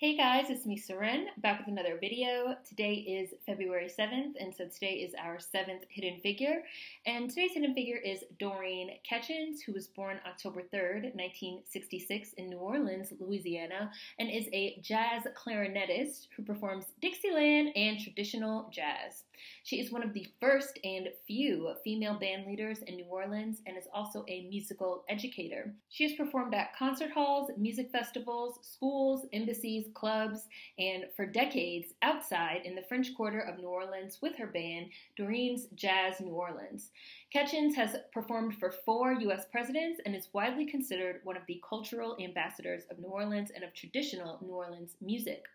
Hey guys, it's me Seren, back with another video. Today is February 7th, and so today is our 7th hidden figure. And today's hidden figure is Doreen Ketchens, who was born October 3rd, 1966 in New Orleans, Louisiana, and is a jazz clarinetist who performs Dixieland and traditional jazz. She is one of the first and few female band leaders in New Orleans and is also a musical educator. She has performed at concert halls, music festivals, schools, embassies, clubs, and for decades outside in the French Quarter of New Orleans with her band, Doreen's Jazz New Orleans. Ketchens has performed for 4 U.S. presidents and is widely considered one of the cultural ambassadors of New Orleans and of traditional New Orleans music.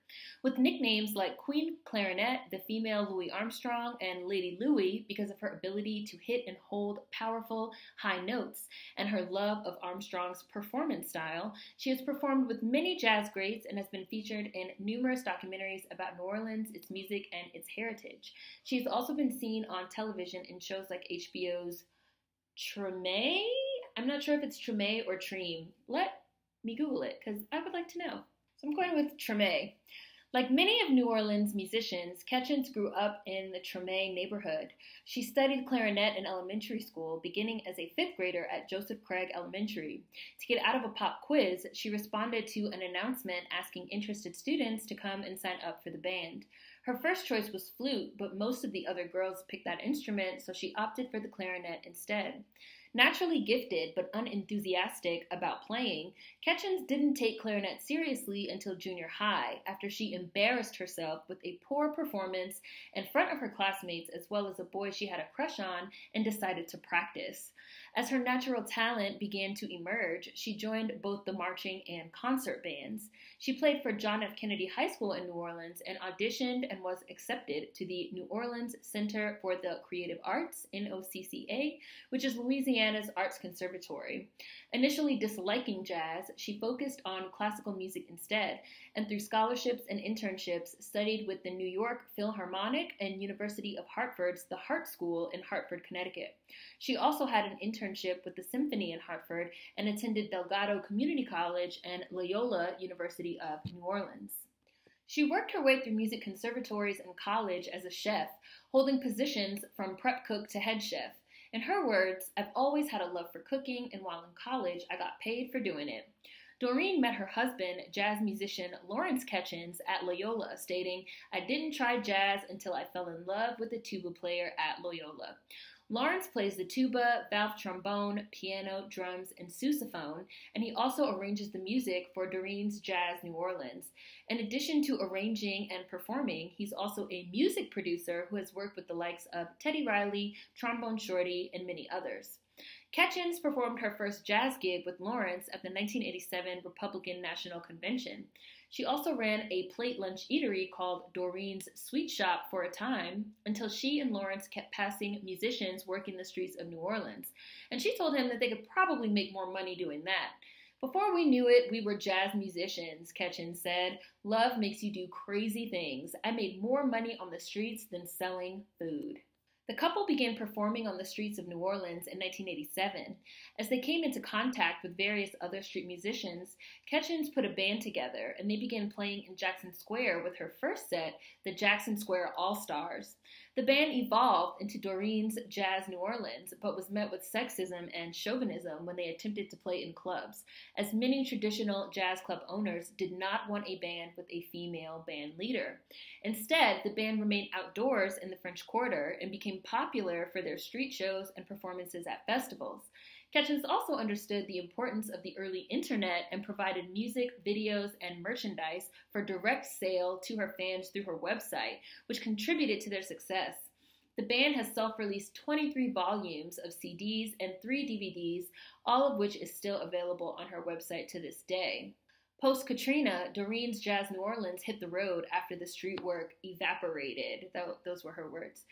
With nicknames like Queen Clarinet, the female Louis Armstrong, and Lady Louie because of her ability to hit and hold powerful high notes and her love of Armstrong's performance style, she has performed with many jazz greats and has been featured in numerous documentaries about New Orleans, its music, and its heritage. She has also been seen on television in shows like HBO's Treme? I'm not sure if it's Treme or Treem. Let me Google it because I would like to know. So I'm going with Treme. Like many of New Orleans musicians, Ketchens grew up in the Treme neighborhood. She studied clarinet in elementary school, beginning as a 5th grader at Joseph Craig Elementary. To get out of a pop quiz, she responded to an announcement asking interested students to come and sign up for the band. Her first choice was flute, but most of the other girls picked that instrument, so she opted for the clarinet instead. Naturally gifted but unenthusiastic about playing, Ketchens didn't take clarinet seriously until junior high, after she embarrassed herself with a poor performance in front of her classmates as well as a boy she had a crush on and decided to practice. As her natural talent began to emerge, she joined both the marching and concert bands. She played for John F. Kennedy High School in New Orleans and auditioned and was accepted to the New Orleans Center for the Creative Arts, NOCCA, which is Louisiana's arts conservatory. Initially disliking jazz, she focused on classical music instead, and through scholarships and internships, studied with the New York Philharmonic and University of Hartford's the Hartt School in Hartford, Connecticut. She also had an internship with the Symphony in Hartford and attended Delgado Community College and Loyola University of New Orleans. She worked her way through music conservatories and college as a chef, holding positions from prep cook to head chef. In her words, "I've always had a love for cooking, and while in college, I got paid for doing it." Doreen met her husband, jazz musician Lawrence Ketchens, at Loyola, stating, "I didn't try jazz until I fell in love with the tuba player at Loyola." Lawrence plays the tuba, valve trombone, piano, drums, and sousaphone, and he also arranges the music for Doreen's Jazz New Orleans. In addition to arranging and performing, he's also a music producer who has worked with the likes of Teddy Riley, Trombone Shorty, and many others. Ketchens performed her first jazz gig with Lawrence at the 1987 Republican National Convention. She also ran a plate lunch eatery called Doreen's Sweet Shop for a time until she and Lawrence kept passing musicians working the streets of New Orleans, and she told him that they could probably make more money doing that. "Before we knew it, we were jazz musicians," Ketchens said. "Love makes you do crazy things. I made more money on the streets than selling food." The couple began performing on the streets of New Orleans in 1987. As they came into contact with various other street musicians, Ketchens put a band together, and they began playing in Jackson Square with her first set, the Jackson Square All-Stars. The band evolved into Doreen's Jazz New Orleans, but was met with sexism and chauvinism when they attempted to play in clubs, as many traditional jazz club owners did not want a band with a female band leader. Instead, the band remained outdoors in the French Quarter and became popular for their street shows and performances at festivals. Ketchens also understood the importance of the early internet and provided music, videos, and merchandise for direct sale to her fans through her website, which contributed to their success. The band has self-released 23 volumes of CDs and 3 DVDs, all of which is still available on her website to this day. Post-Katrina, Doreen's Jazz New Orleans hit the road after the street work evaporated. Those were her words.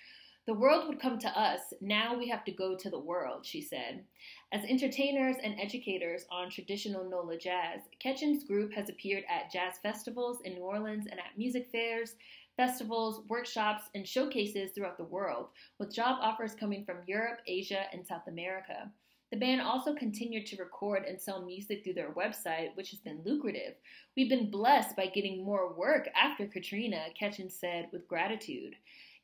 "The world would come to us. Now we have to go to the world," she said. As entertainers and educators on traditional NOLA jazz, Ketchens' group has appeared at jazz festivals in New Orleans and at music fairs, festivals, workshops, and showcases throughout the world, with job offers coming from Europe, Asia, and South America. The band also continued to record and sell music through their website, which has been lucrative. We've been blessed by getting more work after Katrina, Ketchens said with gratitude.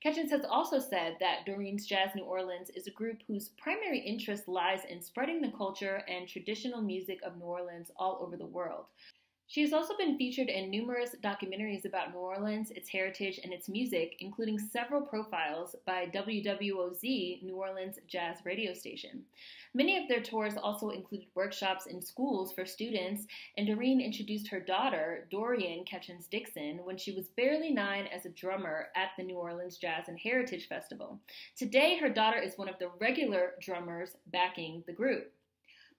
Ketchens has also said that Doreen's Jazz New Orleans is a group whose primary interest lies in spreading the culture and traditional music of New Orleans all over the world. She has also been featured in numerous documentaries about New Orleans, its heritage, and its music, including several profiles by WWOZ, New Orleans Jazz radio station. Many of their tours also included workshops in schools for students, and Doreen introduced her daughter, Doreen Ketchens Dixon, when she was barely 9 as a drummer at the New Orleans Jazz and Heritage Festival. Today, her daughter is one of the regular drummers backing the group.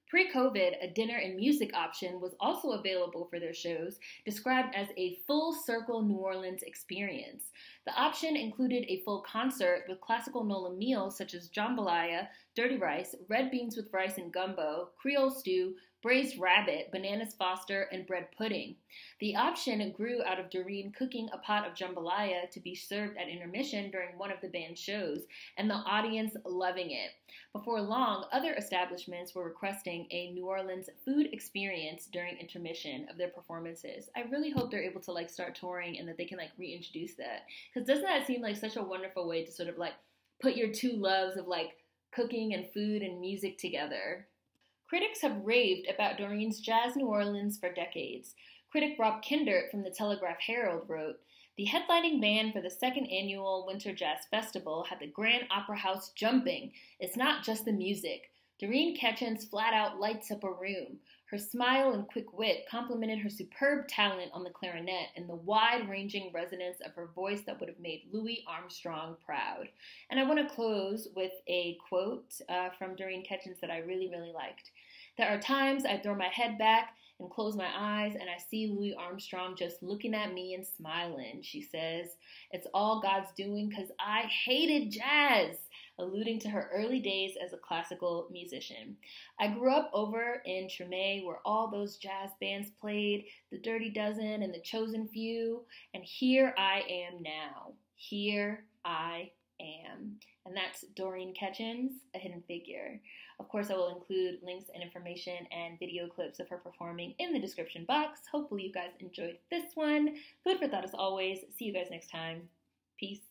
Pre-COVID, a dinner and music option was also available for their shows, described as a full-circle New Orleans experience. The option included a full concert with classical Nola meals such as jambalaya, dirty rice, red beans with rice and gumbo, Creole stew, braised rabbit, bananas foster, and bread pudding. The option grew out of Doreen cooking a pot of jambalaya to be served at intermission during one of the band's shows, and the audience loving it. Before long, other establishments were requesting a New Orleans food experience during intermission of their performances. I really hope they're able to start touring and that they can reintroduce that. Because doesn't that seem like such a wonderful way to sort of put your two loves of cooking and food and music together? Critics have raved about Doreen's Jazz New Orleans for decades. Critic Rob Kindert from the Telegraph-Herald wrote, "The headlining band for the second annual Winter Jazz Festival had the Grand Opera House jumping. It's not just the music. Doreen Ketchens flat out lights up a room. Her smile and quick wit complemented her superb talent on the clarinet and the wide-ranging resonance of her voice that would have made Louis Armstrong proud." And I want to close with a quote from Doreen Ketchens that I really, really liked. "There are times I throw my head back and close my eyes and I see Louis Armstrong just looking at me and smiling," she says. "It's all God's doing because I hated jazz," alluding to her early days as a classical musician. "I grew up over in Treme where all those jazz bands played, the Dirty Dozen and the Chosen Few, and here I am now. Here I am." And that's Doreen Ketchens, a hidden figure. Of course, I will include links and information and video clips of her performing in the description box. Hopefully you guys enjoyed this one. Food for thought as always. See you guys next time. Peace.